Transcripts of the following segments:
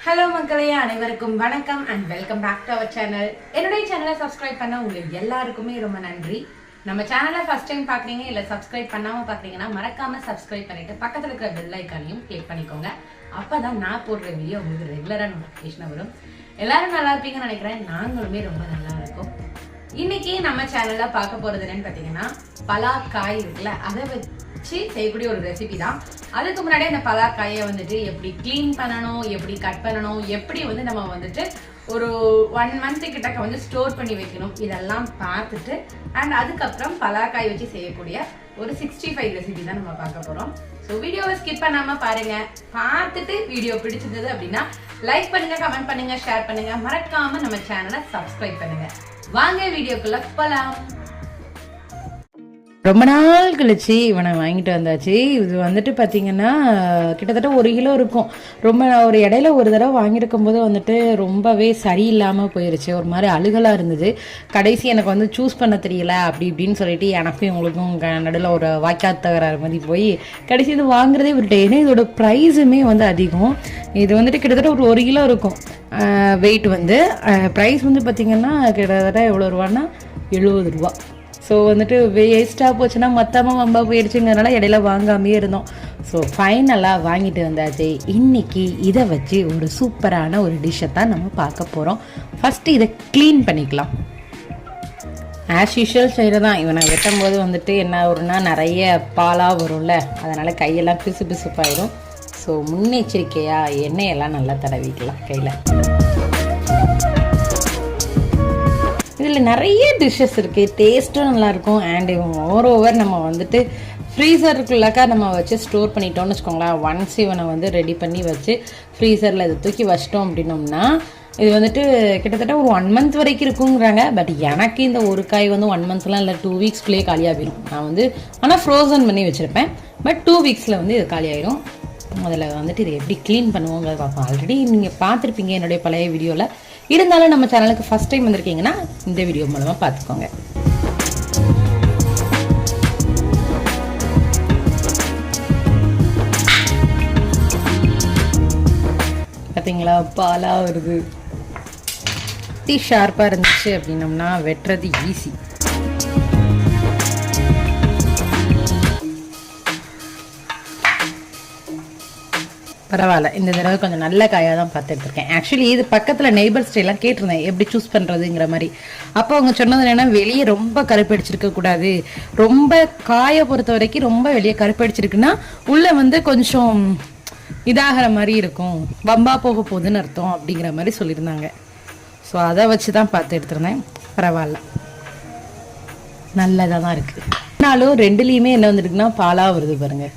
Hello மக்களே, அனைவருக்கும் வணக்கம் and welcome back to our channel. என்னுடைய சேனலை சப்ஸ்கிரைப் பண்ண உங்களுக்கு எல்லாருக்குமே ரொம்ப நன்றி. நம்ம சேனலை ஃபர்ஸ்ட் டைம் பார்க்குறீங்க இல்லை சப்ஸ்கிரைப் பண்ணாமல் பார்க்குறீங்கன்னா மறக்காமல் சப்ஸ்கிரைப் பண்ணிட்டு பக்கத்தில் இருக்கிற பெல் ஐக்கானையும் கிளிக் பண்ணிக்கோங்க. அப்போ தான் நான் போடுற வீடியோ உங்களுக்கு ரெகுலராக நோட்டிஃபிகேஷன் வரும். எல்லாரும் நல்லா இருப்பீங்கன்னு நினைக்கிறேன். நாங்களுமே ரொம்ப நல்லா இருக்கோம். இன்னைக்கு நம்ம சேனல்ல பார்க்க போறது என்னன்னு பார்த்தீங்கன்னா, பலாக்காய் இருக்குல்ல, அதை வச்சு செய்யக்கூடிய ஒரு ரெசிபி தான். அதுக்கு முன்னாடி அந்த பலாக்காயை வந்துட்டு எப்படி கிளீன் பண்ணணும், எப்படி கட் பண்ணணும், எப்படி வந்து நம்ம வந்துட்டு ஒரு 1 month கிட்டக்க வந்து ஸ்டோர் பண்ணி வைக்கணும், இதெல்லாம் பார்த்துட்டு அண்ட் அதுக்கப்புறம் பலாக்காய் வச்சு செய்யக்கூடிய ஒரு 65 ரெசிபி தான் நம்ம பார்க்க போறோம். ஸோ வீடியோவை ஸ்கிப் பண்ணாம பாருங்க. பார்த்துட்டு வீடியோ பிடிச்சிருந்தது அப்படின்னா லைக் பண்ணுங்க, கமெண்ட் பண்ணுங்க, ஷேர் பண்ணுங்க, மறக்காம நம்ம சேனலை சப்ஸ்கிரைப் பண்ணுங்க. வாங்க வீடியோக்குள்ள போலாம். ரொம்ப நாள் கழிச்சு இவனை வாங்கிட்டு வந்தாச்சு. இது வந்துட்டு பார்த்தீங்கன்னா கிட்டத்தட்ட 1 கிலோ இருக்கும். ரொம்ப ஒரு இடையில ஒரு தடவை வாங்கியிருக்கும் போது வந்துட்டு ரொம்பவே சரியில்லாமல் போயிருச்சு. ஒரு மாதிரி அழுகலாக இருந்தது. கடைசி எனக்கு வந்து சூஸ் பண்ண தெரியல அப்படி இப்படின்னு சொல்லிட்டு எனக்கும் இவங்களுக்கும் நடுவில் ஒரு வாய்க்காத்தகராறு மாதிரி போய் கடைசி இது வாங்குறதே விட்டுட்டேன். ஏன்னா இதோட ப்ரைஸுமே வந்து அதிகம். இது வந்துட்டு கிட்டத்தட்ட ஒரு 1 கிலோ இருக்கும் வெயிட் வந்து. ப்ரைஸ் வந்து பார்த்திங்கன்னா கிட்டத்தட்ட எவ்வளோ ரூபான்னா 70 ரூபா. ஸோ வந்துட்டு வேஸ்ட்டாக போச்சுன்னா மொத்தமாக வம்பா போயிடுச்சுங்கிறனால இடையில வாங்காமே இருந்தோம். ஸோ ஃபைனலாக வாங்கிட்டு வந்தாச்சு. இன்றைக்கி இதை வச்சு ஒரு சூப்பரான ஒரு டிஷ்ஷை தான் நம்ம பார்க்க போகிறோம். ஃபஸ்ட்டு இதை க்ளீன் பண்ணிக்கலாம். ஆஸ் யூஷுவல் செய்கிறதான். இவனை வெட்டும் போது வந்துட்டு என்ன வரும்னா நிறைய பாலாக வரும்ல, அதனால் கையெல்லாம் பிசு பிசுப்பாயிடும். ஸோ முன்னெச்சரிக்கையாக எண்ணெயெல்லாம் நல்லா தடவிக்கலாம் கையில். இதில் நிறைய டிஷ்ஷஸ் இருக்குது, டேஸ்ட்டும் நல்லாயிருக்கும். அண்ட் மோரோவர் நம்ம வந்துட்டு ஃப்ரீசருக்குள்ளாக்கா நம்ம வச்சு ஸ்டோர் பண்ணிட்டோம்னு வச்சுக்கோங்களேன். ஒன்ஸ் இவனை வந்து ரெடி பண்ணி வச்சு ஃப்ரீசரில் இதை தூக்கி வச்சிட்டோம் அப்படின்னோம்னா இது வந்துட்டு கிட்டத்தட்ட ஒரு 1 month வரைக்கும் இருக்குங்கிறாங்க. பட் எனக்கு இந்த ஒரு காய் வந்து 1 monthலாம் இல்லை, 2 weeksக்குள்ளேயே காலியாக போயிடும். நான் வந்து ஆனால் ஃப்ரோசன் பண்ணி வச்சுருப்பேன். பட் 2 weeksல வந்து இது காலியாயிடும். அதில் வந்துட்டு இதை எப்படி க்ளீன் பண்ணுவோங்கிறத பார்ப்போம். ஆல்ரெடி நீங்கள் பார்த்துருப்பீங்க என்னுடைய பழைய வீடியோவில். இருந்தாலும் நம்ம சேனலுக்கு ஃபர்ஸ்ட் டைம் வந்திருக்கீங்கன்னா இந்த வீடியோ மூலமாக பார்த்துக்கோங்க. பார்த்தீங்களா, பாலாக வருது. ஷார்ப்பாக இருந்துச்சு அப்படின்னோம்னா வெட்டுறது ஈஸி. பரவாயில்ல, இந்த தடவை கொஞ்சம் நல்ல காயாக தான் பார்த்து எடுத்துருக்கேன். ஆக்சுவலி இது பக்கத்தில் நெய்பர்ஸ்டெல்லாம் கேட்டிருந்தேன் எப்படி சூஸ் பண்ணுறதுங்கிற மாதிரி. அப்போ அவங்க சொன்னது என்னென்னா, வெளியே ரொம்ப கருப்படிச்சிருக்கக்கூடாது, ரொம்ப காயை பொறுத்த வரைக்கும் ரொம்ப வெளியே கருப்படிச்சிருக்குன்னா உள்ளே வந்து கொஞ்சம் இதாகிற மாதிரி இருக்கும், வம்பா போக போகுதுன்னு அர்த்தம் அப்படிங்கிற மாதிரி சொல்லியிருந்தாங்க. ஸோ அதை வச்சு தான் பார்த்து எடுத்துருந்தேன். பரவாயில்ல, நல்லதாக தான் இருக்குது. ஆனாலும் ரெண்டுலேயுமே என்ன வந்துருக்குன்னா பாலாக வருது பாருங்கள்.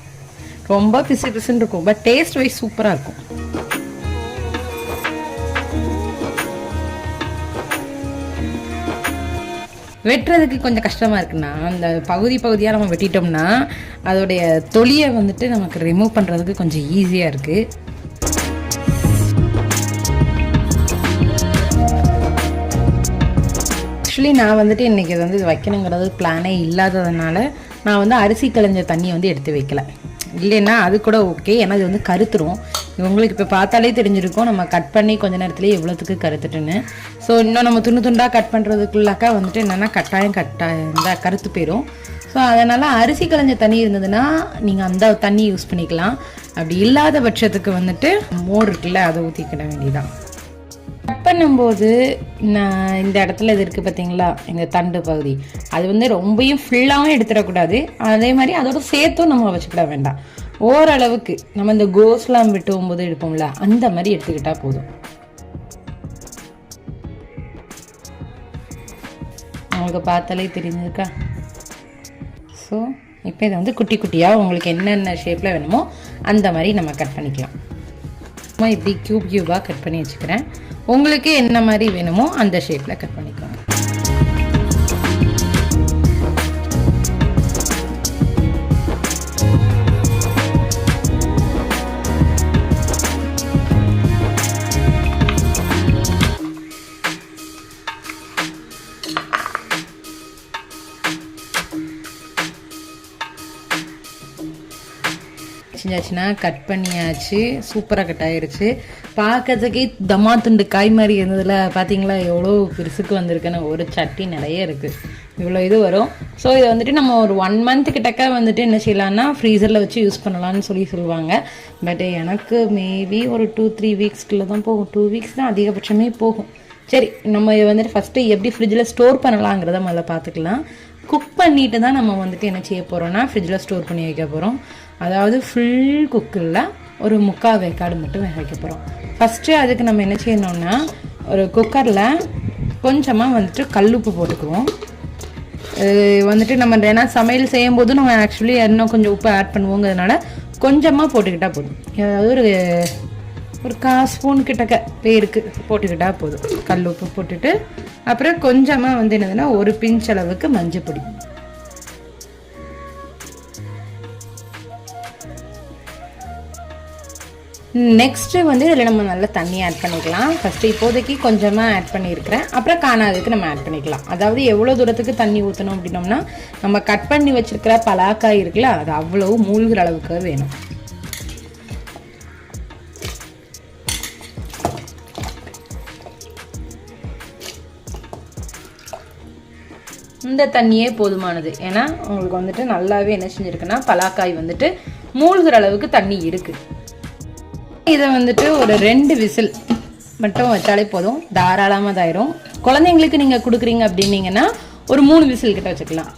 ரொம்ப பிசு பிசுன்னு இருக்கும், பட் டேஸ்ட் வைஸ் சூப்பராக இருக்கும். வெட்டுறதுக்கு கொஞ்சம் கஷ்டமாக இருக்குன்னா அந்த பகுதியாக நம்ம வெட்டிட்டோம்னா அதோடைய தொலியை வந்துட்டு நமக்கு ரிமூவ் பண்ணுறதுக்கு கொஞ்சம் ஈஸியாக இருக்குது. ஆக்சுவலி நான் வந்துட்டு இன்றைக்கி இது வந்து வைக்கணுங்கிறது பிளானே இல்லாததுனால நான் வந்து அரிசி களைஞ்ச தண்ணியை வந்து எடுத்து வைக்கல. இல்லைன்னா அது கூட ஓகே, ஏன்னா இது வந்து கருத்துரும். உங்களுக்கு இப்போ பார்த்தாலே தெரிஞ்சிருக்கும் நம்ம கட் பண்ணி கொஞ்ச நேரத்துலேயே எவ்வளோத்துக்கு கருத்துட்டுன்னு. ஸோ இன்னும் நம்ம துண்டாக கட் பண்ணுறதுக்குள்ளாக்கா வந்துட்டு என்னென்னா கட்டாயம் இந்த கருத்து போயிடும். ஸோ அதனால் அரிசி களைஞ்ச தண்ணி இருந்ததுன்னா நீங்கள் அந்த தண்ணி யூஸ் பண்ணிக்கலாம். அப்படி இல்லாத பட்சத்துக்கு வந்துட்டு மோர் இருக்குல்ல, அதை ஊற்றிக்கிட வேண்டியதான். கட் பண்ணும்போது நான் இந்த இடத்துல இது இருக்குது பார்த்தீங்களா, எங்கள் தண்டு பகுதி, அது வந்து ரொம்பவும் ஃபுல்லாகவும் எடுத்துடக்கூடாது. அதே மாதிரி அதோட சேர்த்தும் நம்ம வச்சுக்கிட வேண்டாம். ஓரளவுக்கு நம்ம இந்த கோஸ்லாம் விட்டும் போது எடுப்போம்ல, அந்த மாதிரி எடுத்துக்கிட்டால் போதும். உங்களுக்கு பார்த்தாலே தெரிஞ்சிருக்கா. ஸோ இப்போ இதை வந்து குட்டி குட்டியாக உங்களுக்கு என்னென்ன ஷேப்பில் வேணுமோ அந்த மாதிரி நம்ம கட் பண்ணிக்கலாம். இப்படி க்யூபாக கட் பண்ணி வச்சுக்கிறேன். உங்களுக்கு என்ன மாதிரி வேணுமோ அந்த ஷேப்பில் கட் பண்ணிக்கோங்க. செஞ்சாச்சுன்னா கட் பண்ணியாச்சு. சூப்பராக கட் ஆயிருச்சு. பார்க்கறதுக்கே தமா துண்டு காய் மாதிரி இருந்ததில் பார்த்தீங்களா எவ்வளோ பெருசுக்கு வந்திருக்குன்னு. ஒரு சட்டி நிறைய இருக்குது, இவ்வளோ இது வரும். ஸோ இதை வந்துட்டு நம்ம ஒரு 1 month கிட்டக்க வந்துட்டு என்ன செய்யலாம்னா ஃப்ரீசரில் வச்சு யூஸ் பண்ணலான்னு சொல்லுவாங்க. பட் எனக்கு மேபி ஒரு 2-3 வீக்ஸ்க்குள்ளே தான் போகும். 2 வீக்ஸ் தான் அதிகபட்சமே போகும். சரி, நம்ம இதை வந்துட்டு ஃபஸ்ட்டு எப்படி ஃப்ரிட்ஜில் ஸ்டோர் பண்ணலாங்கிறத முதல்ல பார்த்துக்கலாம். குக் பண்ணிட்டு தான் நம்ம வந்துட்டு என்ன செய்ய போகிறோம்னா ஃப்ரிட்ஜில் ஸ்டோர் பண்ணி வைக்க போகிறோம். அதாவது ஃபுல் குக்கில் ஒரு 3/4 வேக்காடு மட்டும் வேக வைக்க போகிறோம். ஃபஸ்ட்டு அதுக்கு நம்ம என்ன செய்யணும்னா ஒரு குக்கரில் கொஞ்சமாக வந்துட்டு கல்லுப்பு போட்டுக்குவோம். வந்துட்டு நம்ம ஏன்னா சமையல் செய்யும் போது நம்ம ஆக்சுவலி இன்னும் கொஞ்சம் உப்பு ஆட் பண்ணுவோங்கிறதுனால கொஞ்சமாக போட்டுக்கிட்டால் போதும். அதாவது ஒரு 1/4 ஸ்பூன் கிட்டக்க பேருக்கு போட்டுக்கிட்டால் போதும். கல் உப்பு போட்டுட்டு அப்புறம் கொஞ்சமாக வந்து என்னதுன்னா ஒரு பிஞ்ச் அளவுக்கு மஞ்சள் பொடி. நெக்ஸ்ட்டு வந்து இதில் நம்ம நல்லா தண்ணி ஆட் பண்ணிக்கலாம். ஃபஸ்ட்டு இப்போதைக்கு கொஞ்சமாக ஆட் பண்ணியிருக்கிறேன், அப்புறம் காணாததுக்கு நம்ம ஆட் பண்ணிக்கலாம். அதாவது எவ்வளோ தூரத்துக்கு தண்ணி ஊற்றணும் அப்படின்னோம்னா நம்ம கட் பண்ணி வச்சுருக்கிற பலாக்காய் இருக்குல்ல அது அவ்வளவு மூழ்கிற அளவுக்கு வேணும். இந்த தண்ணியே போதுமானது. ஏன்னா உங்களுக்கு வந்துட்டு நல்லாவே என்ன செஞ்சுருக்குன்னா பலாக்காய் வந்துட்டு மூழ்கிற அளவுக்கு தண்ணி இருக்குது. இதை வந்துட்டு ஒரு 2 விசில் மட்டும் வச்சாலே போதும், தாராளமாக தாயிரும். குழந்தைங்களுக்கு நீங்கள் கொடுக்குறீங்க அப்படின்னீங்கன்னா ஒரு 3 விசில் கிட்ட வச்சுக்கலாம்.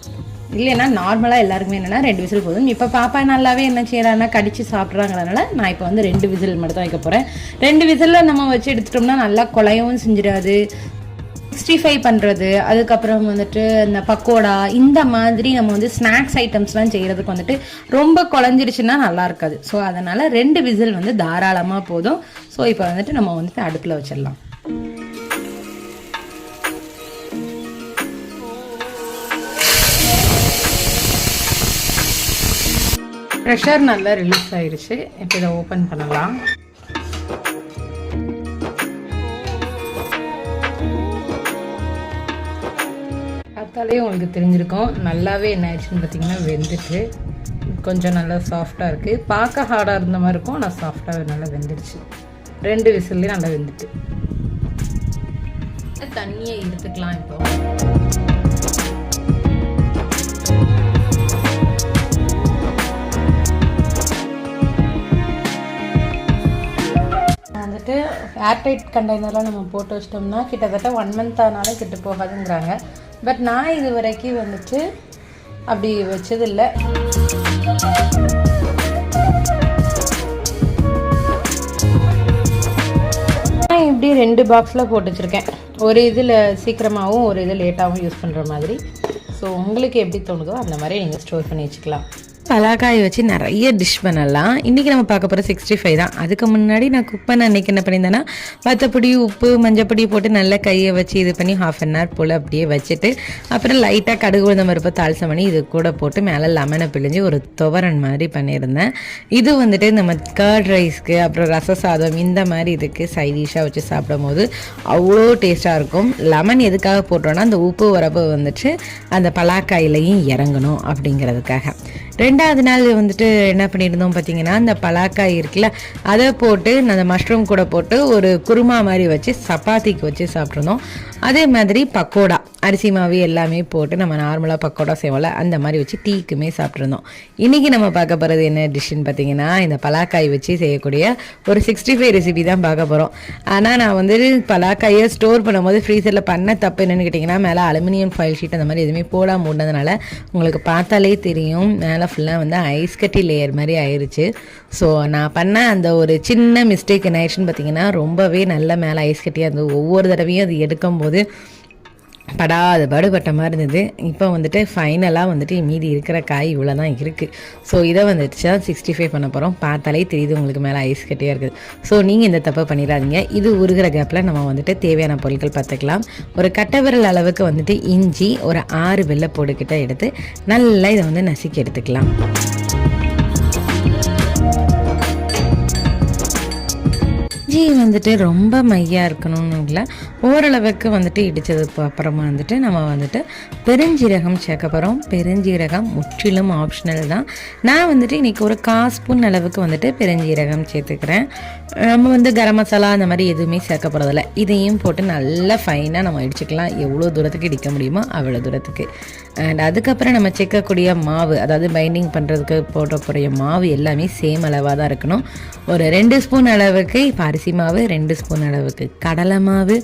இல்லைன்னா நார்மலாக எல்லாருக்குமே என்னென்னா 2 விசில் போதும். இப்போ பாப்பா நல்லாவே என்ன செய்யறாங்கன்னா கடிச்சு சாப்பிட்றாங்கிறதுனால நான் இப்போ வந்து 2 விசில் மட்டும் தான் வைக்க போகிறேன். 2 விசிலில் நம்ம வச்சு எடுத்துட்டோம்னா நல்லா குழையவும் செஞ்சிடாது. 65 பண்ணுறது, அதுக்கப்புறம் வந்துட்டு இந்த பக்கோடா இந்த மாதிரி நம்ம வந்து ஸ்நாக்ஸ் ஐட்டம்ஸ்லாம் செய்கிறதுக்கு வந்துட்டு ரொம்ப குழஞ்சிருச்சுன்னா நல்லா இருக்காது. ஸோ அதனால் 2 விசில் வந்து தாராளமாக போதும். ஸோ இப்போ வந்துட்டு நம்ம வந்துட்டு அடுப்பில் வச்சிடலாம். ப்ரெஷர் நல்லா ரிலீஸ் ஆயிடுச்சு. இப்போ இதை ஓப்பன் பண்ணலாம். பார்த்தாலே உங்களுக்கு தெரிஞ்சிருக்கும் நல்லாவே என்ன ஆயிடுச்சுன்னு பார்த்தீங்கன்னா வெந்துட்டு கொஞ்சம் நல்லா சாஃப்டாக இருக்குது. பார்க்க ஹார்டாக இருந்த மாதிரி இருக்கும், ஆனால் சாஃப்டாக நல்லா வெந்துடுச்சு. 2 விசில்லேயே நல்லா வெந்துட்டு தண்ணியை எடுத்துக்கலாம். இப்போ வந்துட்டு ஏர்டைட் கண்டெய்னர்லாம் நம்ம போட்டு வச்சிட்டோம்னா கிட்டத்தட்ட 1 month ஆனாலும் கெட்டு போகாதுங்கிறாங்க. பட் நான் இது வரைக்கும் வந்துட்டு அப்படி வச்சதில்லை. நான் இப்படி 2 பாக்ஸில் போட்டு வச்சுருக்கேன். ஒரு இதில் சீக்கிரமாகவும் ஒரு இது லேட்டாகவும் யூஸ் பண்ணுற மாதிரி. ஸோ உங்களுக்கு எப்படி தோணுதோ அந்த மாதிரி நீங்கள் ஸ்டோர் பண்ணி வச்சுக்கலாம். பலாக்காய் வச்சு நிறைய டிஷ் பண்ணலாம். இன்றைக்கி நம்ம பார்க்க போகிற 65 தான். அதுக்கு முன்னாடி நான் குக் பண்ண அன்றைக்கி என்ன பண்ணியிருந்தேன்னா வத்தப்பொடி உப்பு மஞ்சப்பொடி போட்டு நல்லா கையை வச்சு இது பண்ணி 1/2 hour போல் அப்படியே வச்சுட்டு அப்புறம் லைட்டாக கடுகு உளுந்த பருப்பு தாளிசம் பண்ணி இது கூட போட்டு மேலே லெமனை பிழிஞ்சு ஒரு துவரன் மாதிரி பண்ணியிருந்தேன். இது வந்துட்டு நம்ம கர்ட் ரைஸ்க்கு அப்புறம் ரச சாதம் இந்த மாதிரி இதுக்கு சைடிஷாக வச்சு சாப்பிடும் போது அவ்வளோ டேஸ்ட்டாக இருக்கும். லெமன் எதுக்காக போட்டோன்னா அந்த உப்பு உரப்பு வந்துட்டு அந்த பலாக்காயிலையும் இறங்கணும் அப்படிங்கிறதுக்காக. 2வது நாள் வந்துட்டு என்ன பண்ணியிருந்தோம் பார்த்தீங்கன்னா அந்த பலாக்காய் இருக்குல்ல அதை போட்டு அந்த மஷ்ரூம் கூட போட்டு ஒரு குருமா மாதிரி வச்சு சப்பாத்திக்கு வச்சு சாப்பிட்ருந்தோம். அதே மாதிரி பக்கோடா அரிசி மாவு எல்லாமே போட்டு நம்ம நார்மலாக பக்கோடா செய்வோம்ல அந்த மாதிரி வச்சு டீக்குமே சாப்பிட்ருந்தோம். இன்றைக்கி நம்ம பார்க்க போகிறது என்ன டிஷ்ஷுன்னு பார்த்தீங்கன்னா இந்த பலாக்காய் வச்சு செய்யக்கூடிய ஒரு 65 ரெசிபி தான் பார்க்க போகிறோம். ஆனால் நான் வந்துட்டு பலாக்காயை ஸ்டோர் பண்ணும்போது ஃப்ரீசரில் பண்ண தப்பு என்னென்னு கேட்டிங்கன்னா மேலே அலுமினியம் ஃபாயில் ஷீட் அந்த மாதிரி எதுவுமே போடாமல் மூடினதுனால உங்களுக்கு பார்த்தாலே தெரியும் மேலே ஃபுல்லாக வந்து ஐஸ் கட்டி லேயர் மாதிரி ஆயிடுச்சு. ஸோ நான் பண்ண அந்த ஒரு சின்ன மிஸ்டேக் என்ன ஆயிடுச்சுன்னு பார்த்தீங்கன்னா ரொம்பவே நல்ல மேலே ஐஸ் கட்டியாக இருந்தது. ஒவ்வொரு தடவையும் அது எடுக்கும்போது படாத பாடுபட்ட மாதிரி இருந்தது. இப்போ வந்துட்டு ஃபைனலாக வந்துட்டு மீதி இருக்கிற காய் இவ்வளோ தான் இருக்குது. ஸோ இதை வந்துட்டு தான் 65 பண்ண போகிறோம். பார்த்தாலே தெரியுது உங்களுக்கு மேலே ஐஸ் கட்டியாக இருக்குது. ஸோ நீங்கள் இந்த தப்பை பண்ணிடாதீங்க. இது உருகிற கேப்பில் நம்ம வந்துட்டு தேவையான பொருட்கள் பார்த்துக்கலாம். ஒரு கட்டை விரல் அளவுக்கு வந்துட்டு இஞ்சி, ஒரு 6 வெள்ளைப்பூடு கிட்ட எடுத்து நல்லா இதை வந்து நசுக்கி எடுத்துக்கலாம். இஞ்சி வந்துட்டு ரொம்ப மையாக இருக்கணும்னு இல்லை, ஓரளவுக்கு வந்துட்டு இடித்ததுக்கு அப்புறமா வந்துட்டு நம்ம வந்துட்டு பெருஞ்சீரகம் சேர்க்க போகிறோம். பெருஞ்சீரகம் முற்றிலும் ஆப்ஷனல் தான். நான் வந்துட்டு இன்றைக்கி ஒரு 1/4 ஸ்பூன் அளவுக்கு வந்துட்டு பெருஞ்சீரகம் சேர்த்துக்கிறேன். நம்ம வந்து கரம் மசாலா அந்த மாதிரி எதுவுமே சேர்க்க போகிறதில்ல. இதையும் போட்டு நல்லா ஃபைனாக நம்ம இடிச்சிக்கலாம். எவ்வளோ தூரத்துக்கு இடிக்க முடியுமோ அவ்வளோ தூரத்துக்கு. அண்ட் அதுக்கப்புறம் நம்ம சேர்க்கக்கூடிய மாவு, அதாவது பைண்டிங் பண்ணுறதுக்கு போடக்கூடிய மாவு எல்லாமே சேம் அளவாக தான் இருக்கணும். ஒரு 2 ஸ்பூன் அளவுக்கு இப்போ அரிசி மாவு, 2 ஸ்பூன் அளவுக்கு கடலை மாவு,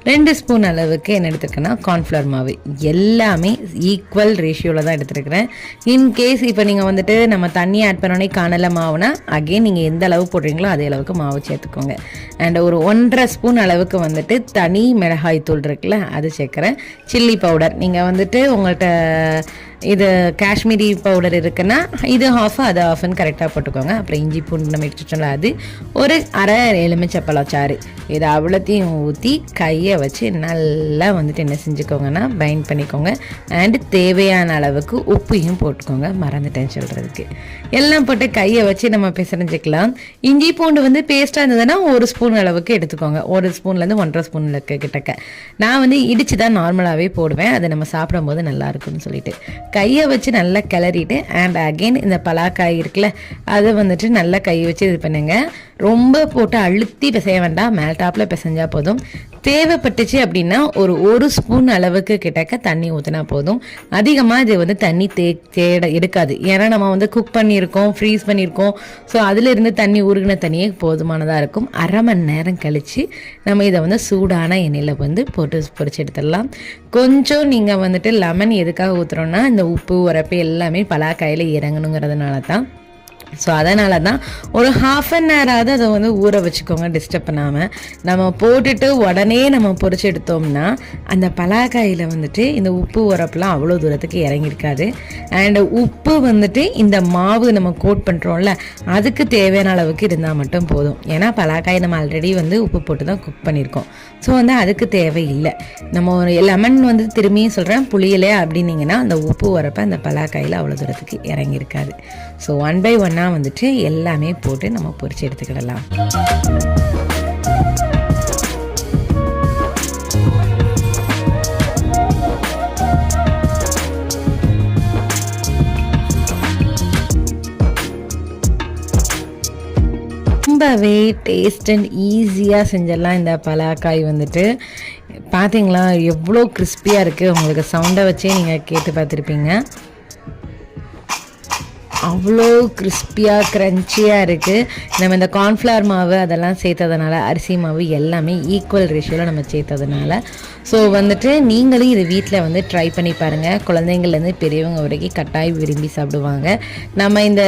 2 ஸ்பூன் அளவுக்கு என்ன எடுத்துருக்கேன்னா கார்ன்ஃப்ளவர் மாவு, எல்லாமே ஈக்குவல் ரேஷியோவில் தான் எடுத்துருக்கிறேன். இன்கேஸ் இப்போ நீங்கள் வந்துட்டு நம்ம தண்ணி ஆட் பண்ணோன்னே காணலை மாவுனா அகெயின் நீங்கள் எந்த அளவு போடுறீங்களோ அதே அளவுக்கு மாவு சேர்த்துக்கோங்க. அண்ட் ஒரு 1.5 ஸ்பூன் அளவுக்கு வந்துட்டு தனி மிளகாய் தூள் இருக்குல்ல அது சேர்க்குறேன். சில்லி பவுடர் நீங்கள் வந்துட்டு உங்கள்கிட்ட இது காஷ்மீரி பவுடர் இருக்குன்னா இது ஆஃப் அது ஆஃப்னு கரெக்டாக போட்டுக்கோங்க. அப்புறம் இஞ்சி பூண்டு நம்ம எடுத்துட்டோம்ல அது, ஒரு அரை எலுமிச்சப்பழம் சாறு, இது அவ்வளோத்தையும் ஊற்றி கையை வச்சு நல்லா வந்துட்டு என்ன செஞ்சுக்கோங்கன்னா பைண்ட் பண்ணிக்கோங்க. அண்டு தேவையான அளவுக்கு உப்பையும் போட்டுக்கோங்க, மறந்துட்டேன் சொல்கிறதுக்கு. எல்லாம் போட்டு கையை வச்சு நம்ம பிசைஞ்சிக்கலாம். இஞ்சி பூண்டு வந்து பேஸ்ட்டாக இருந்ததுன்னா 1 ஸ்பூன் அளவுக்கு எடுத்துக்கோங்க. 1 ஸ்பூன்லேருந்து 1.5 ஸ்பூன் கிட்டக்க. நான் வந்து இடித்து தான் நார்மலாகவே போடுவேன், அது நம்ம சாப்பிடும்போது நல்லா இருக்குன்னு சொல்லிட்டு கையை வச்சு நல்லா கிளறிட்டு அண்ட் அகெயின் இந்த பலாக்காய் இருக்குல்ல அதை வந்துட்டு நல்லா கையை வச்சு இது பண்ணுங்க. ரொம்ப போட்டு அழுத்தி பிசைய வேண்டாம், மேல் டாப்பில் பிசைஞ்சா போதும். தேவைப்பட்டுச்சு அப்படின்னா ஒரு ஸ்பூன் அளவுக்கு கிட்டக்க தண்ணி ஊற்றினா போதும். அதிகமாக இது வந்து தண்ணி எடுக்காது. ஏன்னா நம்ம வந்து குக் பண்ணியிருக்கோம், ஃப்ரீஸ் பண்ணியிருக்கோம். ஸோ அதிலிருந்து தண்ணி ஊறுகின தண்ணியே போதுமானதாக இருக்கும். அரை மணி நேரம் கழித்து நம்ம இதை வந்து சூடான எண்ணெயில் வந்து போட்டு பொரிச்சு எடுத்துடலாம். கொஞ்சம் நீங்கள் வந்துட்டு லெமன் எதுக்காக ஊற்றுறோன்னா இந்த உப்பு உரப்பு எல்லாமே பலாக்காயில் இறங்கணுங்கிறதுனால தான். ஸோ அதனால தான் ஒரு 1/2 அன் ஹவராவது அதை வந்து ஊற வச்சுக்கோங்க, டிஸ்டர்ப் பண்ணாமல். நம்ம போட்டுட்டு உடனே நம்ம பொரிச்சு எடுத்தோம்னா அந்த பலாக்காயில் வந்துட்டு இந்த உப்பு உரப்புலாம் அவ்வளோ தூரத்துக்கு இறங்கியிருக்காது. அண்டு உப்பு வந்துட்டு இந்த மாவு நம்ம கோட் பண்ணுறோம்ல அதுக்கு தேவையான அளவுக்கு இருந்தால் மட்டும் போதும். ஏன்னா பலாக்காய் நம்ம ஆல்ரெடி வந்து உப்பு போட்டு தான் குக் பண்ணியிருக்கோம். ஸோ வந்து அதுக்கு தேவையில்லை. நம்ம ஒரு லெமன் வந்து திரும்பியும் சொல்கிறேன் புளியலே அப்படின்னீங்கன்னா அந்த உப்பு உரப்பை அந்த பலாக்காயில் அவ்வளோ தூரத்துக்கு இறங்கியிருக்காது. ஸோ 1 by 1 வந்துட்டு எல்லாமே போட்டு நம்ம பொரிச்சு எடுத்துக்கிடலாம். ரொம்பவே டேஸ்ட் அண்ட் ஈஸியாக செஞ்சிடலாம். இந்த பலாக்காய் வந்துட்டு பார்த்தீங்களா எவ்வளோ கிறிஸ்பியாக இருக்குது. உங்களுக்கு சவுண்டை வச்சே நீங்கள் கேட்டு பார்த்துருப்பீங்க. அவ்வளோ கிறிஸ்பியாக க்ரன்ச்சியாக இருக்குது. நம்ம இந்த கார்ன்ஃப்ளவர் மாவு அதெல்லாம் சேர்த்ததுனால, அரிசி மாவு எல்லாமே ஈக்குவல் ரேஷியோவில் நம்ம சேர்த்ததுனால, ஸோ வந்துட்டு நீங்களும் இது வீட்டில் வந்து ட்ரை பண்ணி பாருங்கள். குழந்தைங்கள்லேருந்து பெரியவங்க வரைக்கும் கட்டாயம் விரும்பி சாப்பிடுவாங்க. நம்ம இந்த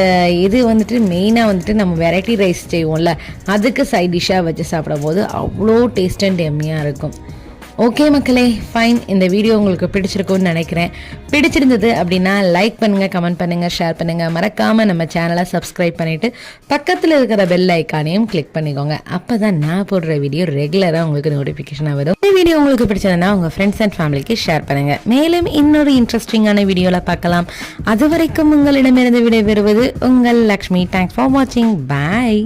இது வந்துட்டு மெயினாக வந்துட்டு நம்ம வெரைட்டி ரைஸ் செய்வோம்ல அதுக்கு சைட் டிஷ்ஷாக வச்சு சாப்பிடும் போது அவ்வளோ டேஸ்ட் அண்ட் எம்மியாக இருக்கும். ஓகே மக்களே, ஃபைன். இந்த வீடியோ உங்களுக்கு பிடிச்சிருக்கும்னு நினைக்கிறேன். பிடிச்சிருந்தது அப்படின்னா லைக் பண்ணுங்கள், கமெண்ட் பண்ணுங்கள், ஷேர் பண்ணுங்கள். மறக்காமல் நம்ம சேனலை சப்ஸ்கிரைப் பண்ணிவிட்டு பக்கத்தில் இருக்கிற பெல் ஐக்கானையும் கிளிக் பண்ணிக்கோங்க. அப்போ தான் நான் போடுற வீடியோ ரெகுலராக உங்களுக்கு நோட்டிஃபிகேஷனாக வரும். இந்த வீடியோ உங்களுக்கு பிடிச்சதுன்னா உங்கள் ஃப்ரெண்ட்ஸ் அண்ட் ஃபேமிலிக்கு ஷேர் பண்ணுங்கள். மேலும் இன்னொரு இன்ட்ரெஸ்டிங்கான வீடியோவில் பார்க்கலாம். அது வரைக்கும் உங்களிடமிருந்து விடைபெறுவது உங்கள் லக்ஷ்மி. தேங்க்ஸ் ஃபார் வாட்சிங். பாய்.